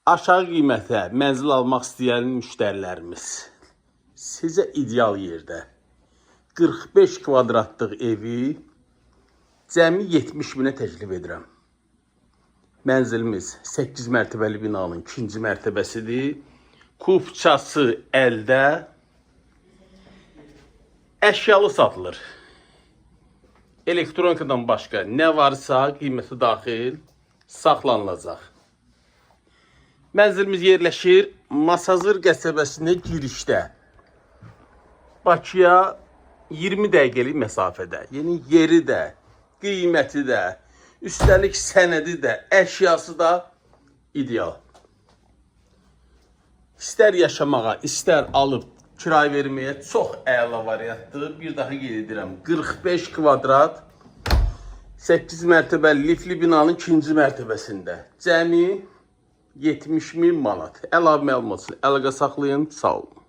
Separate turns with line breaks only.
Aşağı qiymətə mənzil almaq istəyən müştərilərimiz sizə ideal yerdə 45 kvadratlıq evi cəmi 70 minə təklif edirəm. Mənzilimiz 8 mərtəbəli binanın 2-ci mərtəbəsidir. Kupçası əldə, əşyalı satılır. Elektronikadan başqa nə varsa qiyməti daxil saxlanılacaq. Mənzilimiz yerləşir Masazır qəsəbəsinə girişdə. Bakıya 20 dəqiqəlik məsafədə. Yəni yeri də, qiyməti də, üstəlik sənədi də, əşyası da ideal. İstər yaşamağa, istər alıb kirayə verməyə çox əla variantdır. Bir daha qeyd edirəm. 45 kvadrat 8 mərtəbəli lifli binanın 2-ci mərtəbəsində. Cəmi 70 min manat. Əlavə məlumat üçün əlaqə saxlayın. Sağ olun.